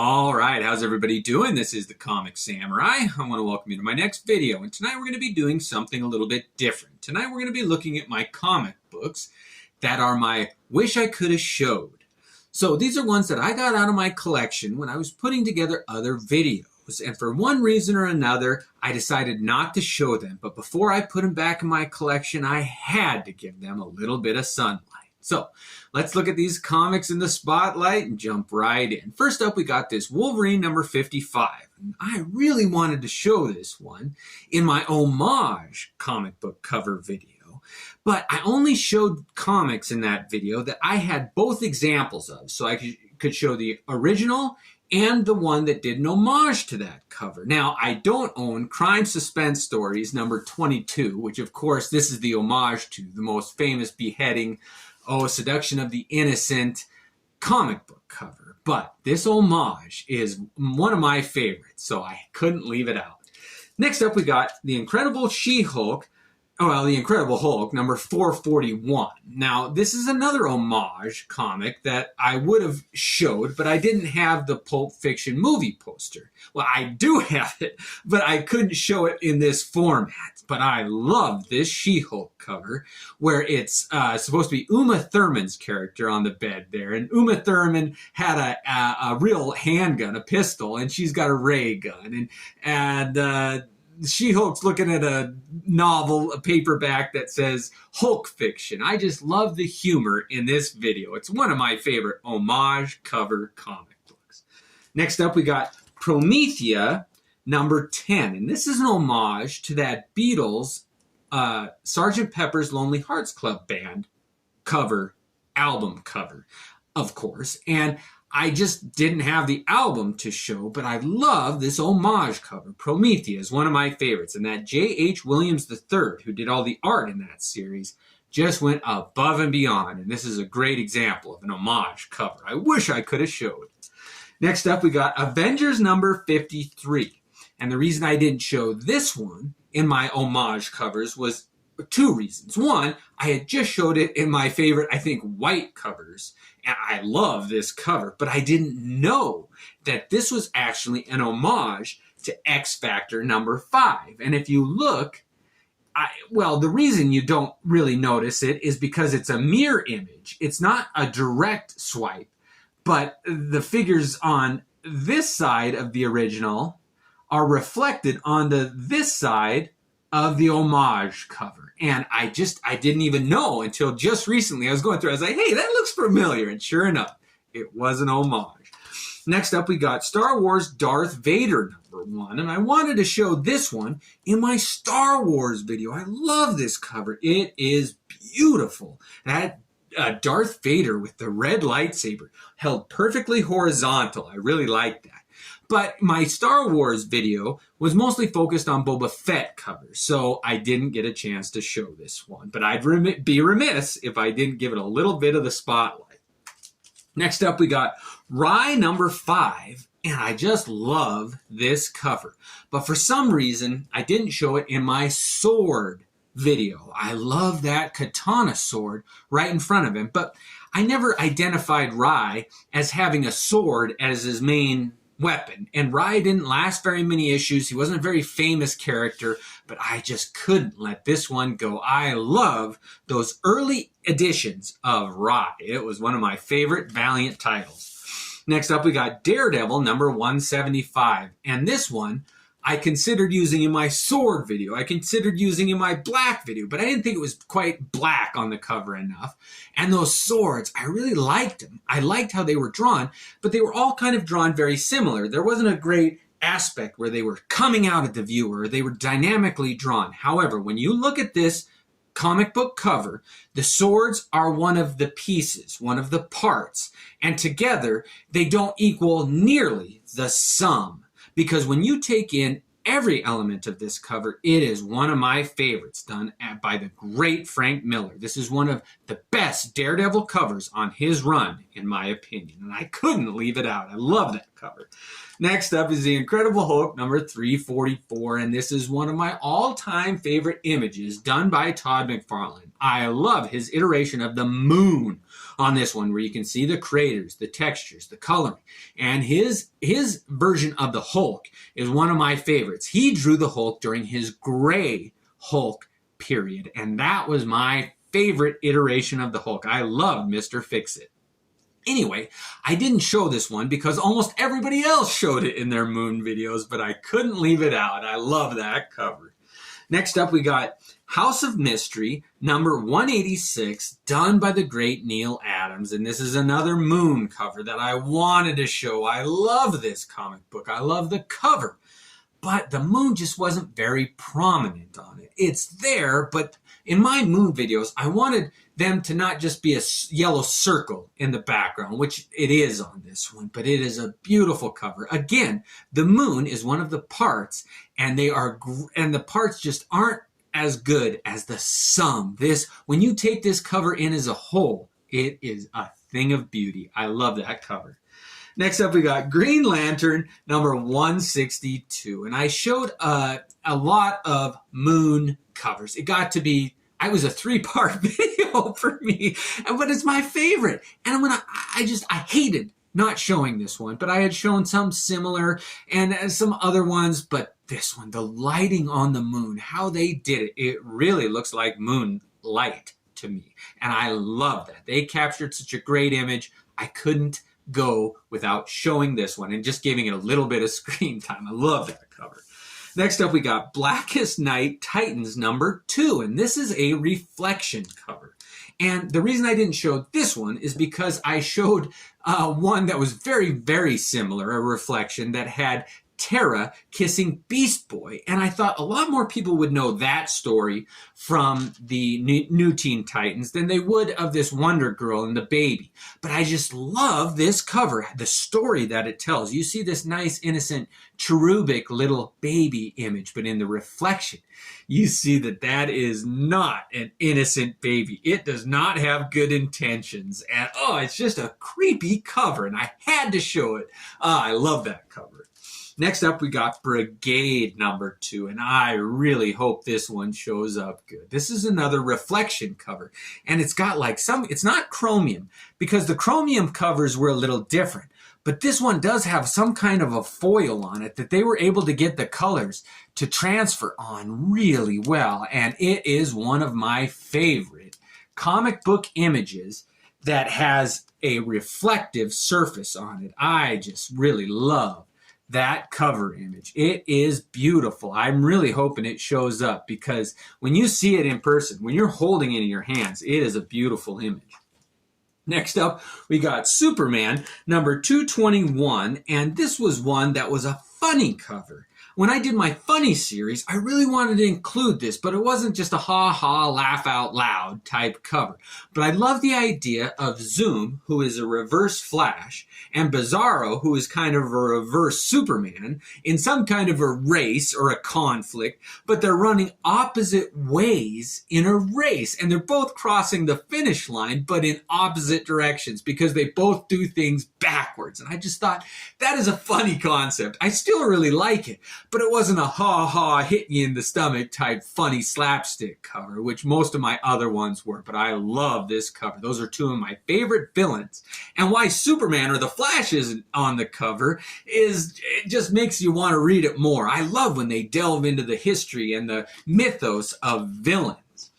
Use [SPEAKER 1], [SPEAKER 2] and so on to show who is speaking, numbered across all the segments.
[SPEAKER 1] All right, how's everybody doing? This is the Comic Samurai. I want to welcome you to my next video, and tonight we're going to be doing something a little bit different. Tonight we're going to be looking at my comic books that are my Wish I Coulda Showed. So these are ones that I got out of my collection when I was putting together other videos, and for one reason or another, I decided not to show them. But before I put them back in my collection, I had to give them a little bit of sunlight. So let's look at these comics in the spotlight and jump right in. First up, we got this Wolverine number 55. And I really wanted to show this one in my homage comic book cover video, but I only showed comics in that video that I had both examples of, so I could show the original and the one that did an homage to that cover. Now, I don't own Crime Suspense Stories number 22, which of course this is the homage to the most famous beheading, Seduction of the Innocent comic book cover. But this homage is one of my favorites, so I couldn't leave it out. Next up, we got The Incredible The Incredible Hulk, number 441. Now, this is another homage comic that I would have showed, but I didn't have the Pulp Fiction movie poster. Well, I do have it, but I couldn't show it in this format. But I love this She-Hulk cover, where it's supposed to be Uma Thurman's character on the bed there. And Uma Thurman had a real handgun, a pistol, and she's got a ray gun. And She-Hulk's looking at a novel, a paperback that says Hulk Fiction. I just love the humor in this video. It's one of my favorite homage cover comic books. Next up, we got Promethea number 10. And this is an homage to that Beatles Sgt. Pepper's Lonely Hearts Club Band album cover, of course. And I just didn't have the album to show, but I love this homage cover. Promethea is one of my favorites, and that J.H. Williams III, who did all the art in that series, just went above and beyond, and this is a great example of an homage cover. I wish I could have showed. Next up, we got Avengers number 53, and the reason I didn't show this one in my homage covers was two reasons. One, I had just showed it in my favorite, I think, white covers, and I love this cover, but I didn't know that this was actually an homage to X Factor number 5. And if you look, the reason you don't really notice it is because it's a mirror image. It's not a direct swipe, but the figures on this side of the original are reflected onto this side of the homage cover. And I didn't even know until just recently. I was going through, I was like, hey, that looks familiar. And sure enough, it was an homage. Next up, we got Star Wars Darth Vader number 1. And I wanted to show this one in my Star Wars video. I love this cover. It is beautiful. That Darth Vader with the red lightsaber held perfectly horizontal. I really like that. But my Star Wars video was mostly focused on Boba Fett covers, so I didn't get a chance to show this one. But I'd be remiss if I didn't give it a little bit of the spotlight. Next up, we got Rye number 5, and I just love this cover. But for some reason, I didn't show it in my sword video. I love that katana sword right in front of him, but I never identified Rye as having a sword as his main weapon. And Rye didn't last very many issues. He wasn't a very famous character, but I just couldn't let this one go. I love those early editions of Rye. It was one of my favorite Valiant titles. Next up, we got Daredevil number 175. And this one I considered using in my sword video. I considered using in my black video, but I didn't think it was quite black on the cover enough. And those swords, I really liked them. I liked how they were drawn, but they were all kind of drawn very similar. There wasn't a great aspect where they were coming out at the viewer. They were dynamically drawn. However, when you look at this comic book cover, the swords are one of the pieces, one of the parts, and together they don't equal nearly the sum. Because when you take in every element of this cover. It is one of my favorites done by the great Frank Miller. This is one of the best Daredevil covers on his run, in my opinion, and I couldn't leave it out. I love that cover. Next up is the Incredible Hulk number 344, and this is one of my all-time favorite images done by Todd McFarlane. I love his iteration of the moon on this one, where you can see the craters, the textures, the coloring. And his version of the Hulk is one of my favorites. He drew the Hulk during his gray Hulk period, and that was my favorite iteration of the Hulk. I love Mr. Fix-It. Anyway, I didn't show this one because almost everybody else showed it in their moon videos, but I couldn't leave it out. I love that cover. Next up, we got House of Mystery, number 186, done by the great Neil Adams. And this is another moon cover that I wanted to show. I love this comic book. I love the cover. But the moon just wasn't very prominent on it. It's there, but in my moon videos, I wanted them to not just be a yellow circle in the background, which it is on this one, but it is a beautiful cover. Again, the moon is one of the parts, and the parts just aren't as good as the sum. When you take this cover in as a whole, it is a thing of beauty. I love that cover. Next up, we got Green Lantern number 162. And I showed a lot of moon covers. It was a 3-part video for me, but it's my favorite. And I hated not showing this one, but I had shown some similar and some other ones, but this one, the lighting on the moon, how they did it, it really looks like moonlight to me. And I love that. They captured such a great image. I couldn't go without showing this one and just giving it a little bit of screen time. I love that cover. Next up, we got Blackest Night Titans number 2, and this is a reflection cover. And the reason I didn't show this one is because I showed one that was very, very similar, a reflection that had Terra kissing Beast Boy. And I thought a lot more people would know that story from the New Teen Titans than they would of this Wonder Girl and the baby. But I just love this cover, the story that it tells. You see this nice, innocent, cherubic little baby image, but in the reflection, you see that is not an innocent baby. It does not have good intentions. And it's just a creepy cover, and I had to show it. I love that cover. Next up, we got Brigade number 2, and I really hope this one shows up good. This is another reflection cover, and it's got it's not chromium, because the chromium covers were a little different, but this one does have some kind of a foil on it that they were able to get the colors to transfer on really well, and it is one of my favorite comic book images that has a reflective surface on it. I just really love that cover image. It is beautiful. I'm really hoping it shows up, because when you see it in person, when you're holding it in your hands, it is a beautiful image. Next up, we got Superman number 221, and this was one that was a funny cover. When I did my funny series, I really wanted to include this, but it wasn't just a ha-ha, laugh out loud type cover. But I love the idea of Zoom, who is a reverse Flash, and Bizarro, who is kind of a reverse Superman, in some kind of a race or a conflict, but they're running opposite ways in a race. And they're both crossing the finish line, but in opposite directions, because they both do things backwards. And I just thought, that is a funny concept. I still really like it. But it wasn't a ha-ha, hit you in the stomach type funny slapstick cover, which most of my other ones were. But I love this cover. Those are two of my favorite villains. And why Superman or the Flash isn't on the cover it just makes you want to read it more. I love when they delve into the history and the mythos of villains.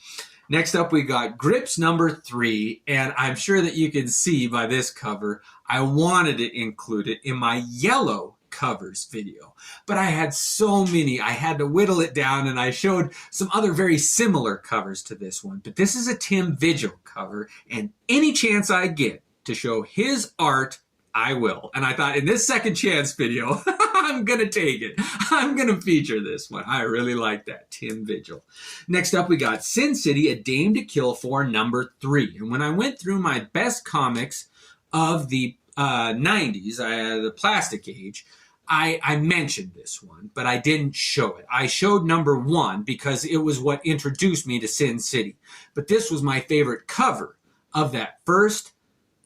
[SPEAKER 1] Next up, we got Grips number 3. And I'm sure that you can see by this cover, I wanted to include it in my yellow covers video, but I had so many, I had to whittle it down, and I showed some other very similar covers to this one. But this is a Tim Vigil cover, and any chance I get to show his art, I will. And I thought, in this second chance video, I'm gonna take it. I'm gonna feature this one. I really like that, Tim Vigil. Next up, we got Sin City, A Dame to Kill For number 3. And when I went through my best comics of the 90s, the Plastic Age, I mentioned this one, but I didn't show it. I showed number 1 because it was what introduced me to Sin City. But this was my favorite cover of that first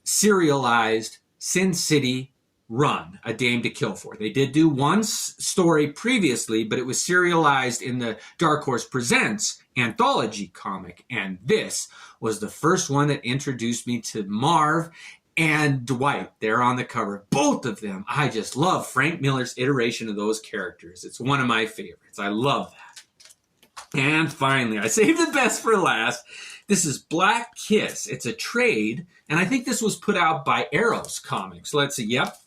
[SPEAKER 1] serialized Sin City run, A Dame to Kill For. They did do one story previously, but it was serialized in the Dark Horse Presents anthology comic, and this was the first one that introduced me to Marv and Dwight. They're on the cover. Both of them. I just love Frank Miller's iteration of those characters. It's one of my favorites. I love that. And finally, I saved the best for last. This is Black Kiss. It's a trade, and I think this was put out by Arrows Comics. Let's see. Yep.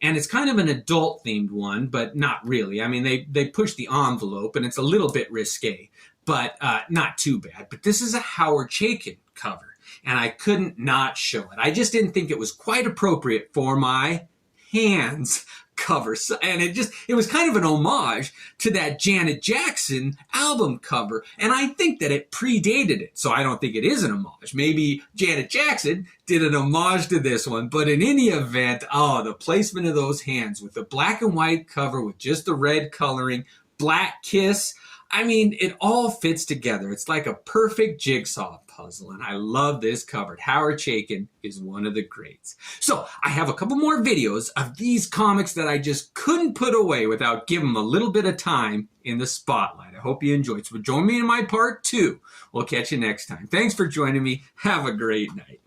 [SPEAKER 1] And it's kind of an adult-themed one, but not really. I mean, they push the envelope, and it's a little bit risque, but not too bad. But this is a Howard Chaykin cover, and I couldn't not show it. I just didn't think it was quite appropriate for my hands cover. And it was kind of an homage to that Janet Jackson album cover. And I think that it predated it. So I don't think it is an homage. Maybe Janet Jackson did an homage to this one. But in any event, the placement of those hands with the black and white cover with just the red coloring, Black Kiss. I mean, it all fits together. It's like a perfect jigsaw puzzle, and I love this cover. Howard Chaykin is one of the greats. So I have a couple more videos of these comics that I just couldn't put away without giving them a little bit of time in the spotlight. I hope you enjoyed. So join me in my part 2. We'll catch you next time. Thanks for joining me. Have a great night.